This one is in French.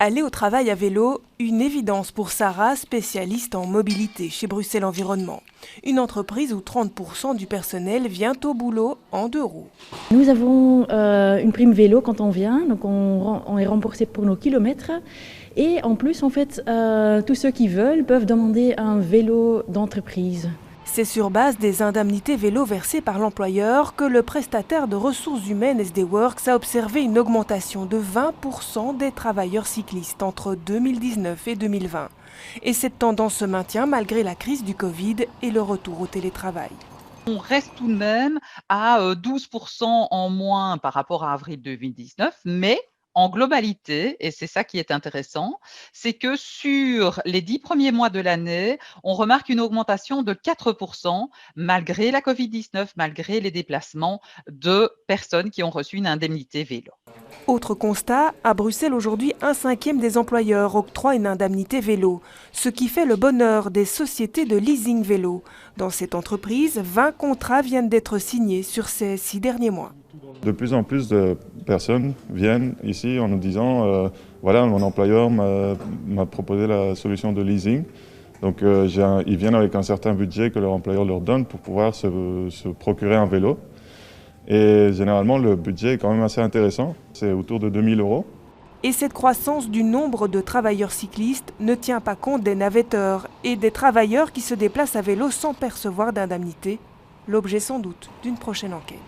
Aller au travail à vélo, une évidence pour Sarah, spécialiste en mobilité chez Bruxelles Environnement. Une entreprise où 30% du personnel vient au boulot en 2 roues. Nous avons une prime vélo quand on vient, donc on est remboursé pour nos kilomètres. Et en plus, en fait, tous ceux qui veulent peuvent demander un vélo d'entreprise. C'est sur base des indemnités vélo versées par l'employeur que le prestataire de ressources humaines SD Works a observé une augmentation de 20% des travailleurs cyclistes entre 2019 et 2020. Et cette tendance se maintient malgré la crise du Covid et le retour au télétravail. On reste tout de même à 12% en moins par rapport à avril 2019, mais en globalité, et c'est ça qui est intéressant, c'est que sur les 10 premiers mois de l'année, on remarque une augmentation de 4% malgré la Covid-19, malgré les déplacements de personnes qui ont reçu une indemnité vélo. Autre constat, à Bruxelles aujourd'hui, 1/5 des employeurs octroient une indemnité vélo, ce qui fait le bonheur des sociétés de leasing vélo. Dans cette entreprise, 20 contrats viennent d'être signés sur ces 6 derniers mois. De plus en plus de personnes viennent ici en nous disant voilà, mon employeur m'a proposé la solution de leasing. Donc ils viennent avec un certain budget que leur employeur leur donne pour pouvoir se procurer un vélo. Et généralement, le budget est quand même assez intéressant, c'est autour de 2 000 €. Et cette croissance du nombre de travailleurs cyclistes ne tient pas compte des navetteurs et des travailleurs qui se déplacent à vélo sans percevoir d'indemnité. L'objet sans doute d'une prochaine enquête.